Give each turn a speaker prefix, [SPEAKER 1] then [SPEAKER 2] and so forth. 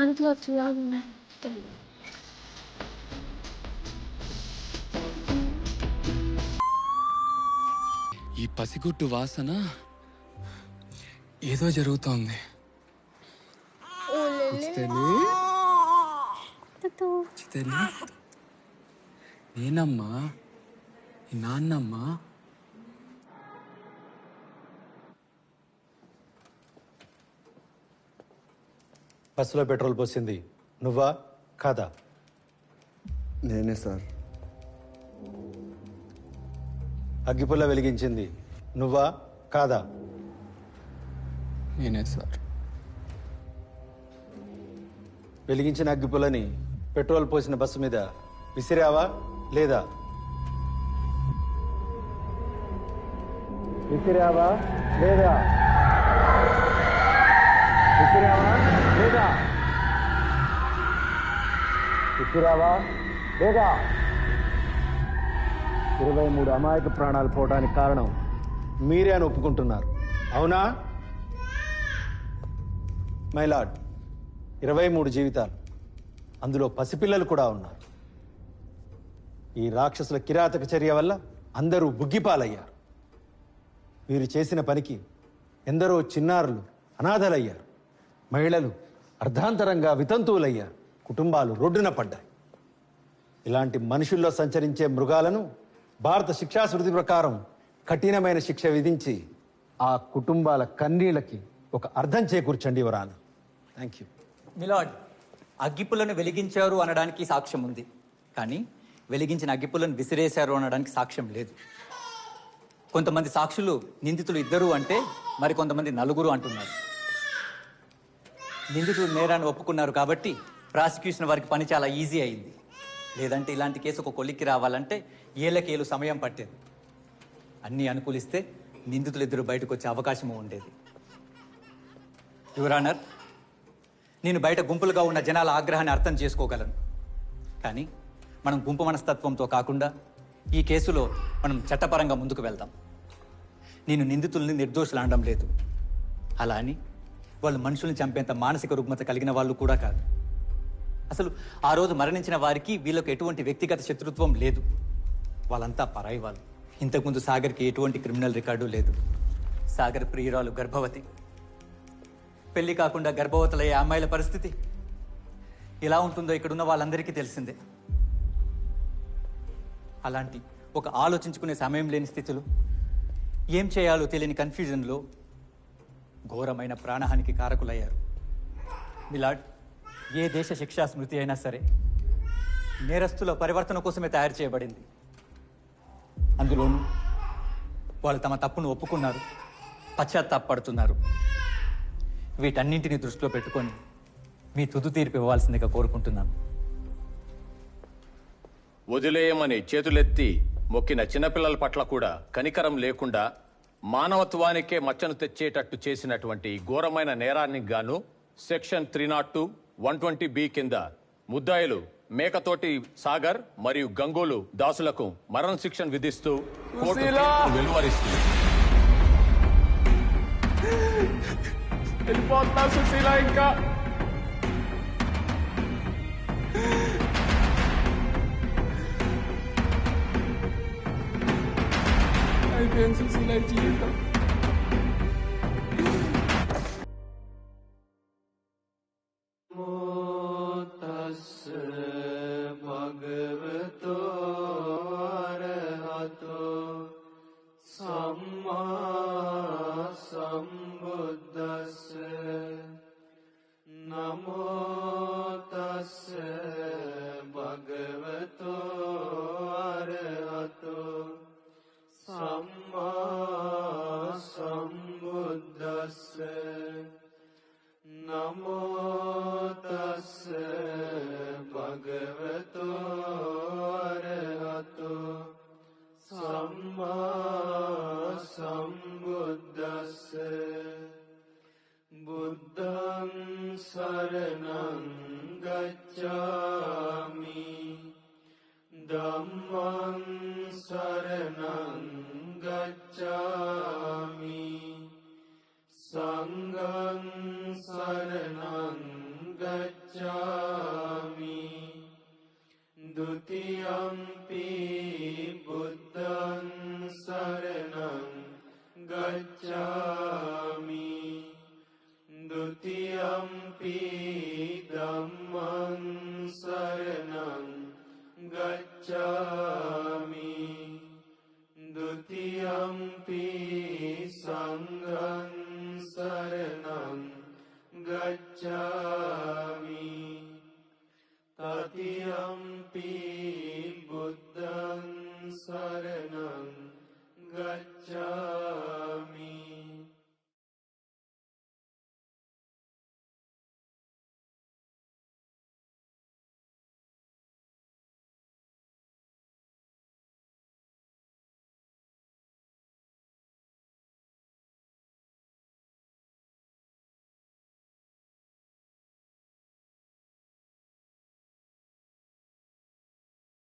[SPEAKER 1] అంట్లో చూడాలి.
[SPEAKER 2] ఈ పసిగుట్టు వాసన ఏదో జరుగుతోంది. నేనమ్మా, నాన్నమ్మా.
[SPEAKER 3] బస్సులో పెట్రోల్ పోసింది నువ్వా కాదా?
[SPEAKER 4] నేనే సార్.
[SPEAKER 3] అగ్గిపుల్ల వెలిగించింది నువ్వా కాదా?
[SPEAKER 2] నేనే సార్.
[SPEAKER 3] వెలిగించిన అగ్గిపుల్లని పెట్రోల్ పోసిన బస్సు మీద విసిరావా లేదా? విసిరావా లేదా? విసిరావా లేదా? విసిరావా లేదా? 23 అమాయక ప్రాణాలు పోవడానికి కారణం మీరే అని ఒప్పుకుంటున్నారు, అవునా? మై లార్డ్, 23 జీవితాలు, అందులో పసిపిల్లలు కూడా ఉన్నారు. ఈ రాక్షసుల కిరాతక చర్య వల్ల అందరూ బుగ్గిపాలయ్యారు. వీరు చేసిన పనికి ఎందరో చిన్నారులు అనాథలయ్యారు. మహిళలు అర్ధాంతరంగా వితంతువులయ్యారు. కుటుంబాలు రోడ్డున పడ్డాయి. ఇలాంటి మనుషుల్లో సంచరించే మృగాలను భారత శిక్షా స్మృతి ప్రకారం కఠినమైన శిక్ష విధించి ఆ కుటుంబాల కన్నీళ్ళకి ఒక అర్థం చేకూర్చండి యువరానా. Thank you.
[SPEAKER 5] మిలాడ్, అగ్గిపుల్లను వెలిగించారు అనడానికి సాక్ష్యం ఉంది, కానీ వెలిగించిన అగ్గిపుల్లను విసిరేశారు అనడానికి సాక్ష్యం లేదు. కొంతమంది సాక్షులు నిందితులు 2 అంటే మరి కొంతమంది 4 అంటున్నారు. నిందితులు నేరాన్ని ఒప్పుకున్నారు కాబట్టి ప్రాసిక్యూషన్ వారికి పని చాలా ఈజీ అయింది. లేదంటే ఇలాంటి కేసు ఒక కొలిక్కి రావాలంటే ఏళ్ళకేళ్ళు సమయం పట్టేది. అన్నీ అనుకూలిస్తే నిందితులు 2 బయటకు వచ్చే అవకాశము ఉండేది. యువర్ ఆనర్, నేను బయట గుంపులుగా ఉన్న జనాల ఆగ్రహాన్ని అర్థం చేసుకోగలను, కానీ మనం గుంపు మనస్తత్వంతో కాకుండా ఈ కేసులో మనం చట్టపరంగా ముందుకు వెళ్దాం. నేను నిందితుల్ని నిర్దోషులు అనడం లేదు. అలా అని వాళ్ళు మనుషుల్ని చంపేంత మానసిక రుగ్మత కలిగిన వాళ్ళు కూడా కాదు. అసలు ఆ రోజు మరణించిన వారికి వీళ్ళకు ఎటువంటి వ్యక్తిగత శత్రుత్వం లేదు. వాళ్ళంతా పరాయి వాళ్ళు. ఇంతకుముందు సాగర్కి ఎటువంటి క్రిమినల్ రికార్డు లేదు. సాగర్ ప్రియురాలు గర్భవతి. పెళ్లి కాకుండా గర్భవతులయ్యే అమ్మాయిల పరిస్థితి ఎలా ఉంటుందో ఇక్కడున్న వాళ్ళందరికీ తెలిసిందే. అలాంటి ఒక ఆలోచించుకునే సమయం లేని స్థితిలో, ఏం చేయాలో తెలియని కన్ఫ్యూజన్లో ఘోరమైన ప్రాణహానికి కారకులయ్యారు. మిలాడ్, ఏ దేశ శిక్షా స్మృతి అయినా సరే నేరస్తుల పరివర్తన కోసమే తయారు చేయబడింది. అందులోనూ వాళ్ళు తమ తప్పును ఒప్పుకున్నారు, పశ్చాత్తాపడుతున్నారు. వీటన్నింటినీ దృష్టిలో పెట్టుకొని మీ తుది తీర్పు ఇవ్వాల్సిందిగా కోరుకుంటున్నాను.
[SPEAKER 6] వదిలేయమని చేతులెత్తి మొక్కిన చిన్నపిల్లల పట్ల కూడా కనికరం లేకుండా మానవత్వానికే మచ్చను తెచ్చేటట్టు చేసినటువంటి ఘోరమైన నేరానికి గాను సెక్షన్ 302, 120B కింద ముద్దాయిలు మేకతోటి సాగర్ మరియు గంగోలు దాసులకు మరణ శిక్షణ విధిస్తూ కోర్టు తీర్పును వెలువరిస్తుంది.
[SPEAKER 2] వెళ్ళిపోతున్నా సుశీల. ఇంకా అయిపోయింది సుశీల జీవితం.
[SPEAKER 7] बुद्धं शरणं गच्छामि धम्मं शरणं गच्छामि गच्छामि द्वितीयम्पि धम्मं शरणं गच्छामि द्वितीयम्पि संघं शरणं गच्छामि तृतीयम्पि बुद्धं शरणं गच्छामि